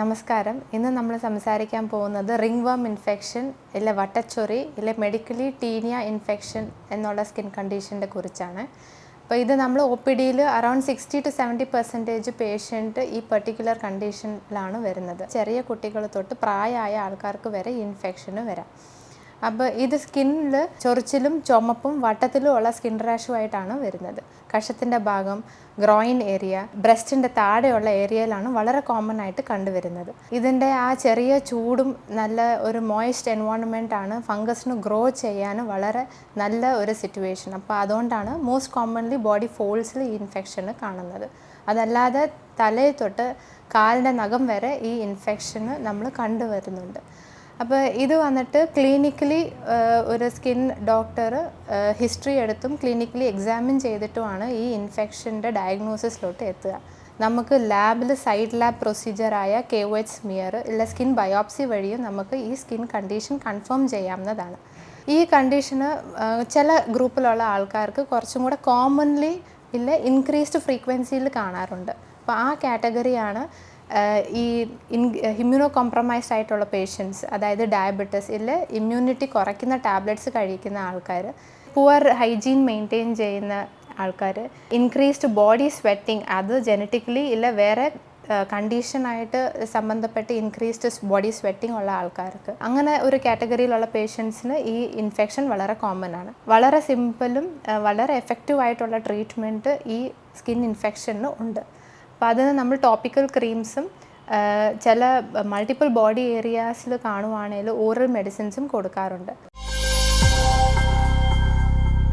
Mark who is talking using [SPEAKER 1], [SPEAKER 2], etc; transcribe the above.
[SPEAKER 1] നമസ്കാരം. ഇന്ന് നമ്മൾ സംസാരിക്കാൻ പോകുന്നത് റിംഗ് വർം ഇൻഫെക്ഷൻ ഇല്ല വട്ടച്ചൊറി ഇല്ല മെഡിക്കലി ടീനിയ ഇൻഫെക്ഷൻ എന്നുള്ള സ്കിൻ കണ്ടീഷൻ്റെ കുറിച്ചാണ്. അപ്പോൾ ഇത് നമ്മൾ ഒ പി ഡിയിൽ അറൗണ്ട് 60-70% പേഷ്യൻറ്റ് ഈ പെർട്ടിക്കുലർ കണ്ടീഷനിലാണ് വരുന്നത്. ചെറിയ കുട്ടികൾ തൊട്ട് പ്രായമായ ആൾക്കാർക്ക് വരെ ഈ ഇൻഫെക്ഷന് വരാം. അപ്പോൾ ഇത് സ്കിന്നിൽ ചൊറിച്ചിലും ചുമപ്പും വട്ടത്തിലും ഉള്ള സ്കിൻ റാഷുമായിട്ടാണ് വരുന്നത്. കഷത്തിൻ്റെ ഭാഗം, ഗ്രോയിൻ ഏരിയ, ബ്രസ്റ്റിൻ്റെ താഴെയുള്ള ഏരിയയിലാണ് വളരെ കോമൺ ആയിട്ട് കണ്ടുവരുന്നത്. ഇതിൻ്റെ ആ ചെറിയ ചൂടും നല്ല ഒരു മോയിസ്റ്റ് എൻവയോൺമെൻറ്റാണ് ഫംഗസിന് ഗ്രോ ചെയ്യാൻ വളരെ നല്ല ഒരു സിറ്റുവേഷൻ. അപ്പോൾ അതുകൊണ്ടാണ് മോസ്റ്റ് കോമൺലി ബോഡി ഫോൾസിൽ ഈ ഇൻഫെക്ഷന് കാണുന്നത്. അതല്ലാതെ തലയിൽ തൊട്ട് കാലിൻ്റെ നഖം വരെ ഈ ഇൻഫെക്ഷന് നമ്മൾ കണ്ടുവരുന്നുണ്ട്. അപ്പോൾ ഇത് വന്നിട്ട് ക്ലിനിക്കലി ഒരു സ്കിൻ ഡോക്ടർ ഹിസ്റ്ററി എടുത്തും ക്ലിനിക്കലി എക്സാമിൻ ചെയ്തിട്ടുമാണ് ഈ ഇൻഫെക്ഷൻ്റെ ഡയഗ്നോസിസിലോട്ട് എത്തുക. നമുക്ക് ലാബിൽ സൈഡ് ലാബ് പ്രൊസീജിയറായ KOH സ്മിയർ ഇല്ല സ്കിൻ ബയോപ്സി വഴിയും നമുക്ക് ഈ സ്കിൻ കണ്ടീഷൻ കൺഫേം ചെയ്യാവുന്നതാണ്. ഈ കണ്ടീഷന് ചില ഗ്രൂപ്പിലുള്ള ആൾക്കാർക്ക് കുറച്ചും കൂടെ കോമൺലി ഇല്ല ഇൻക്രീസ്ഡ് ഫ്രീക്വൻസിയിൽ കാണാറുണ്ട്. അപ്പോൾ ആ കാറ്റഗറിയാണ് ഈ ഇമ്മ്യൂണോ കോംപ്രമൈസ്ഡ് ആയിട്ടുള്ള പേഷ്യൻസ്, അതായത് ഡയബറ്റിസ് ഇല്ല ഇമ്മ്യൂണിറ്റി കുറയ്ക്കുന്ന ടാബ്ലറ്റ്സ് കഴിക്കുന്ന ആൾക്കാർ, പുവർ ഹൈജീൻ മെയിൻറ്റെയിൻ ചെയ്യുന്ന ആൾക്കാർ, ഇൻക്രീസ്ഡ് ബോഡി സ്വെറ്റിംഗ്, അത് ജനറ്റിക്കലി ഇല്ല വേറെ കണ്ടീഷനായിട്ട് സംബന്ധപ്പെട്ട് ഇൻക്രീസ്ഡ് ബോഡി സ്വെറ്റിംഗ് ഉള്ള ആൾക്കാർക്ക്, അങ്ങനെ ഒരു കാറ്റഗറിയിലുള്ള പേഷ്യൻസിന് ഈ ഇൻഫെക്ഷൻ വളരെ കോമൺ ആണ്. വളരെ സിമ്പിളും വളരെ എഫക്റ്റീവായിട്ടുള്ള ട്രീറ്റ്മെൻറ്റ് ഈ സ്കിൻ ഇൻഫെക്ഷന് ഉണ്ട്. അപ്പോൾ അതിന് നമ്മൾ ടോപ്പിക്കൽ ക്രീംസും ചില മൾട്ടിപ്പിൾ ബോഡി ഏരിയാസിൽ കാണുവാണെങ്കിൽ ഓറൽ മെഡിസിൻസും കൊടുക്കാറുണ്ട്.